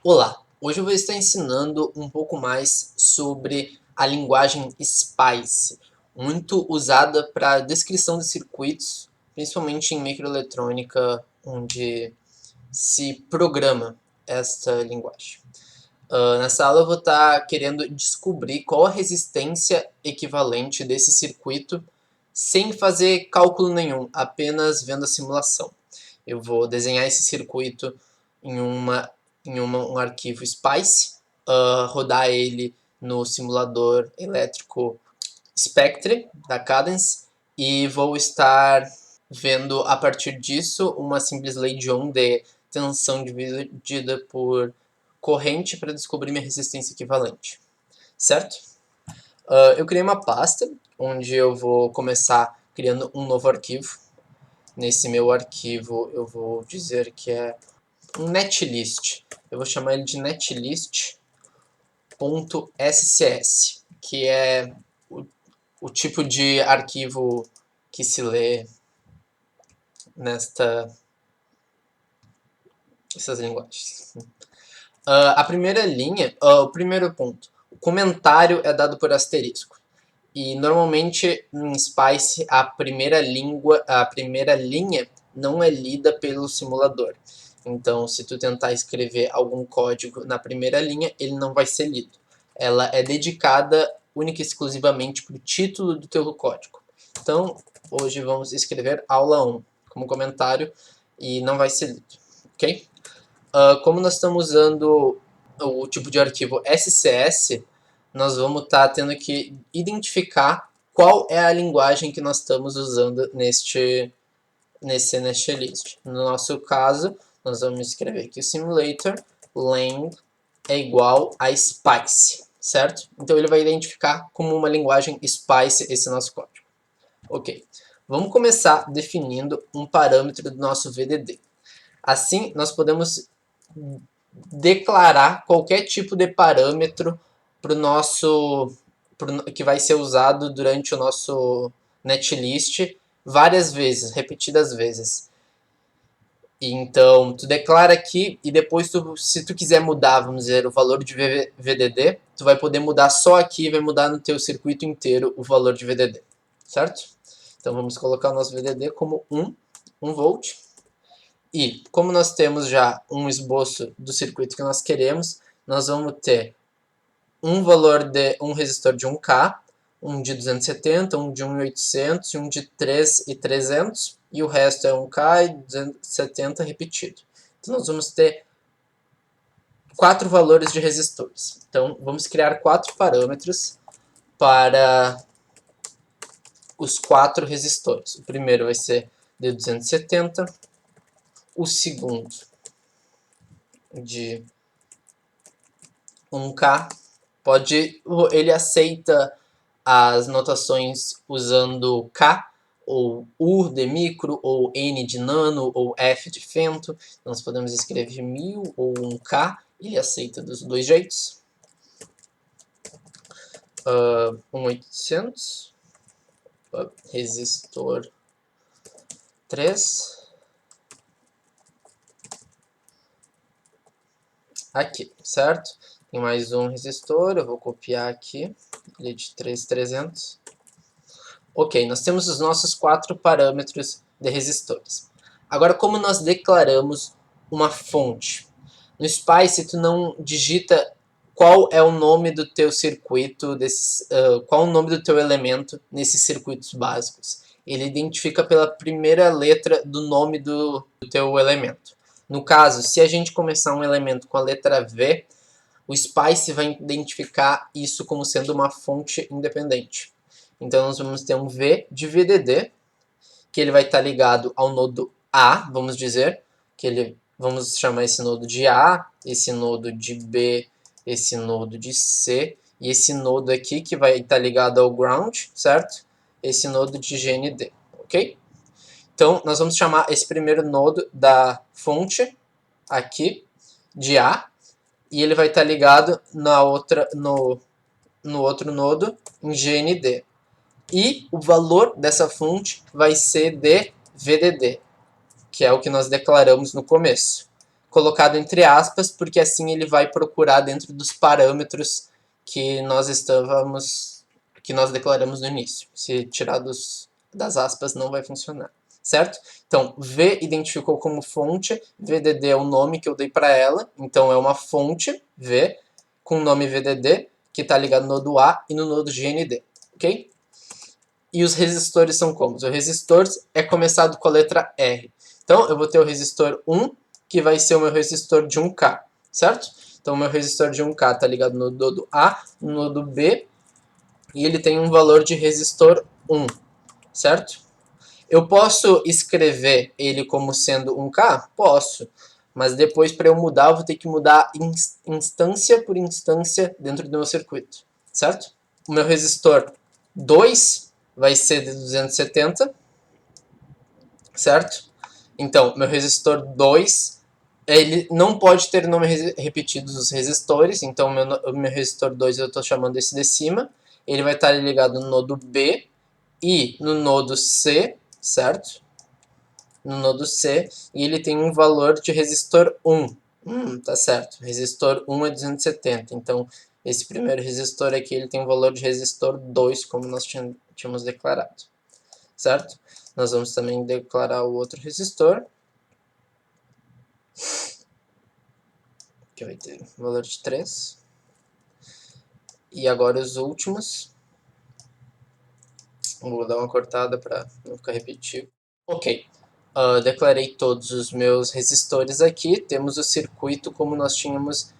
Olá, hoje eu vou estar ensinando um pouco mais sobre a linguagem SPICE, muito usada para descrição de circuitos, principalmente em microeletrônica, onde se programa esta linguagem. Nessa aula eu vou estar querendo descobrir qual a resistência equivalente desse circuito sem fazer cálculo nenhum, apenas vendo a simulação. Eu vou desenhar esse circuito em um arquivo SPICE, rodar ele no simulador elétrico Spectre da Cadence e vou estar vendo a partir disso uma simples lei de Ohm de tensão dividida por corrente para descobrir minha resistência equivalente, certo? Eu criei uma pasta onde eu vou começar criando um novo arquivo. Nesse meu arquivo eu vou dizer que é um netlist. Eu vou chamar ele de netlist.scs, que é o tipo de arquivo que se lê essas linguagens. A primeira linha, o primeiro ponto, o comentário é dado por asterisco. E normalmente em SPICE a primeira linha não é lida pelo simulador. Então, se tu tentar escrever algum código na primeira linha, ele não vai ser lido. Ela é dedicada única e exclusivamente para o título do teu código. Então, hoje vamos escrever aula 1 como comentário e não vai ser lido, ok? Como nós estamos usando o tipo de arquivo SCS, nós vamos estar tendo que identificar qual é a linguagem que nós estamos usando nesse netlist. No nosso caso, nós vamos escrever que o simulator lang é igual a SPICE, certo? Então ele vai identificar como uma linguagem SPICE esse nosso código. Ok, vamos começar definindo um parâmetro do nosso VDD. Assim, nós podemos declarar qualquer tipo de parâmetro que vai ser usado durante o nosso netlist várias vezes, repetidas vezes. Então, tu declara aqui e depois, se tu quiser mudar, vamos dizer, o valor de VDD, tu vai poder mudar só aqui e vai mudar no teu circuito inteiro o valor de VDD, certo? Então, vamos colocar o nosso VDD como 1 volt. E, como nós temos já um esboço do circuito que nós queremos, nós vamos ter um valor de um resistor de 1K, um de 270, um de 1.800 e um de 3.300, e o resto é 1K e 270 repetido. Então nós vamos ter 4 valores de resistores. Então vamos criar 4 parâmetros para os 4 resistores. O primeiro vai ser de 270, o segundo de 1K, ele aceita as notações usando K, ou U de micro, ou N de nano, ou F de femto. Nós podemos escrever 1000 ou 1K, ele aceita dos dois jeitos. 1.800, resistor 3. Aqui, certo? Tem mais um resistor, eu vou copiar aqui, ele é de 3.300. Ok, nós temos os nossos 4 parâmetros de resistores. Agora, como nós declaramos uma fonte? No SPICE, tu não digita qual é o nome do teu circuito, qual o nome do teu elemento nesses circuitos básicos. Ele identifica pela primeira letra do nome do teu elemento. No caso, se a gente começar um elemento com a letra V, o SPICE vai identificar isso como sendo uma fonte independente. Então nós vamos ter um V de VDD, que ele vai estar ligado ao nodo A, vamos dizer, vamos chamar esse nodo de A, esse nodo de B, esse nodo de C, e esse nodo aqui que vai estar ligado ao ground, certo? Esse nodo de GND, ok? Então nós vamos chamar esse primeiro nodo da fonte aqui de A, e ele vai estar ligado no outro nodo em GND. E o valor dessa fonte vai ser de VDD, que é o que nós declaramos no começo. colocado entre aspas, porque assim ele vai procurar dentro dos parâmetros que nós declaramos no início. Se tirar das aspas, não vai funcionar, certo? Então, V identificou como fonte, VDD é o nome que eu dei para ela, então é uma fonte, V, com o nome VDD, que está ligado no nodo A e no nodo GND, ok? E os resistores são como? O resistor é começado com a letra R. Então, eu vou ter o resistor 1, que vai ser o meu resistor de 1K, certo? Então, o meu resistor de 1K está ligado no nodo A, no nodo B, e ele tem um valor de resistor 1, certo? Eu posso escrever ele como sendo 1K? Posso. Mas depois, para eu mudar, eu vou ter que mudar instância por instância dentro do meu circuito, certo? O meu resistor 2 vai ser de 270, certo? Então, meu resistor 2, ele não pode ter nome repetido dos resistores, então o meu resistor 2 eu estou chamando esse de cima, ele vai estar ligado no nodo B e no nodo C, certo? No nodo C, e ele tem um valor de resistor 1. Tá certo, resistor 1 é 270, então esse primeiro resistor aqui ele tem um valor de resistor 2, como nós tínhamos declarado, certo? Nós vamos também declarar o outro resistor, que vai ter um valor de 3. E agora os últimos. Vou dar uma cortada para não ficar repetitivo. Ok, declarei todos os meus resistores aqui. Temos o circuito como nós tínhamos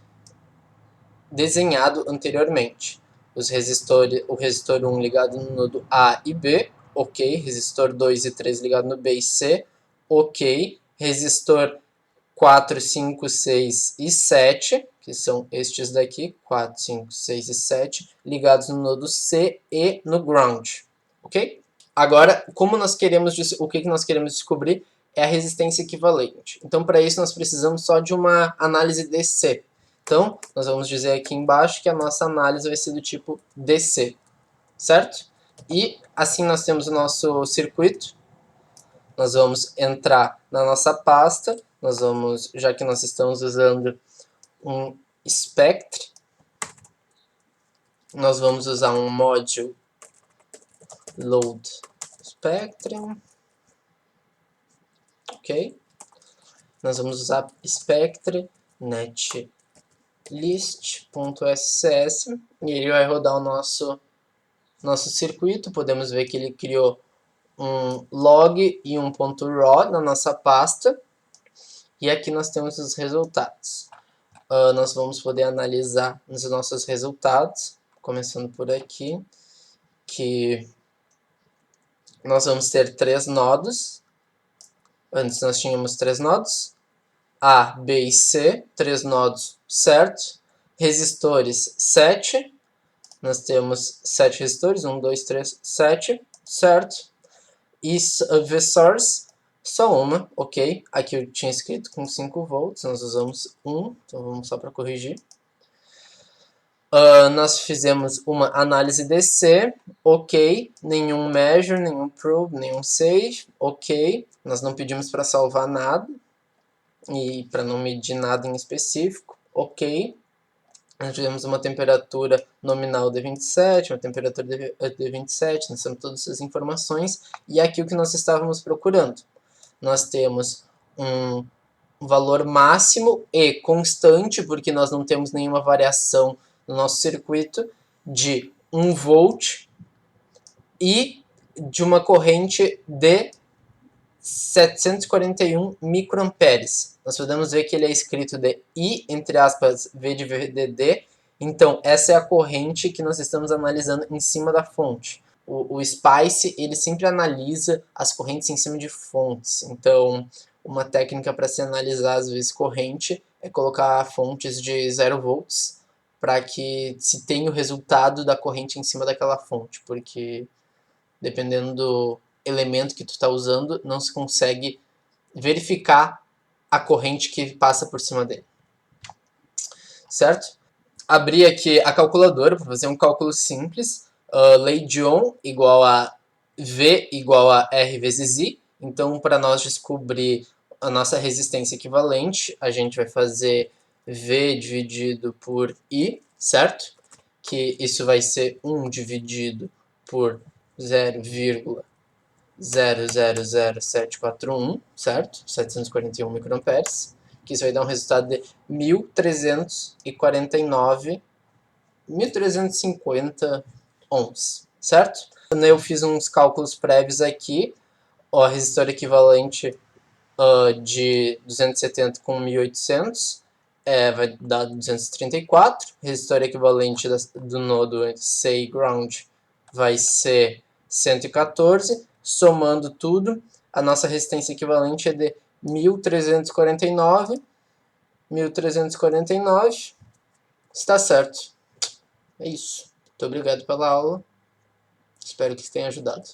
desenhado anteriormente. O resistor 1 ligado no nodo A e B, ok. Resistor 2 e 3 ligado no B e C, ok. Resistor 4, 5, 6 e 7, que são estes daqui, 4, 5, 6 e 7, ligados no nodo C e no ground, ok? Agora, o que nós queremos descobrir é a resistência equivalente. Então, para isso, nós precisamos só de uma análise DC. Então, nós vamos dizer aqui embaixo que a nossa análise vai ser do tipo DC, certo? E assim nós temos o nosso circuito. Nós vamos entrar na nossa pasta, já que nós estamos usando um Spectre, nós vamos usar um module load Spectrum, ok? Nós vamos usar Spectre netlist.scs e ele vai rodar o nosso circuito. Podemos ver que ele criou um log e um .raw na nossa pasta. E aqui nós temos os resultados. Nós vamos poder analisar os nossos resultados, começando por aqui, que nós vamos ter 3 nodos. Antes nós tínhamos 3 nodos, A, B e C, 3 nodos, certo? Resistores 7, nós temos 7 resistores, 1, 2, 3, 7, certo? E VSource, só uma, ok? Aqui eu tinha escrito com 5 volts, nós usamos 1, então vamos só para corrigir. Nós fizemos uma análise DC, ok, nenhum measure, nenhum probe, nenhum save, ok. Nós não pedimos para salvar nada e para não medir nada em específico, ok. Nós tivemos uma temperatura nominal de 27, uma temperatura de 27, nós temos todas essas informações. E aqui o que nós estávamos procurando. Nós temos um valor máximo e constante, porque nós não temos nenhuma variação no nosso circuito, de 1 volt e de uma corrente de 741 microamperes. Nós podemos ver que ele é escrito de I, entre aspas, V de VDD. Então, essa é a corrente que nós estamos analisando em cima da fonte. O SPICE, ele sempre analisa as correntes em cima de fontes. Então, uma técnica para se analisar, às vezes, corrente é colocar fontes de 0 volts para que se tenha o resultado da corrente em cima daquela fonte, porque dependendo do elemento que tu está usando, não se consegue verificar a corrente que passa por cima dele. Certo? Abri aqui a calculadora para fazer um cálculo simples. Lei de Ohm igual a V igual a R vezes I. Então, para nós descobrir a nossa resistência equivalente, a gente vai fazer V dividido por I, certo? Que isso vai ser 1 dividido por 0,000741, certo? 741 microamperes, que isso vai dar um resultado de 1.349 ohms, certo? Eu fiz uns cálculos prévios aqui, a resistor equivalente de 270 com 1800 vai dar 234, resistor equivalente do nodo say ground vai ser 114, somando tudo, a nossa resistência equivalente é de 1.349, está certo. É isso. Muito obrigado pela aula, espero que tenha ajudado.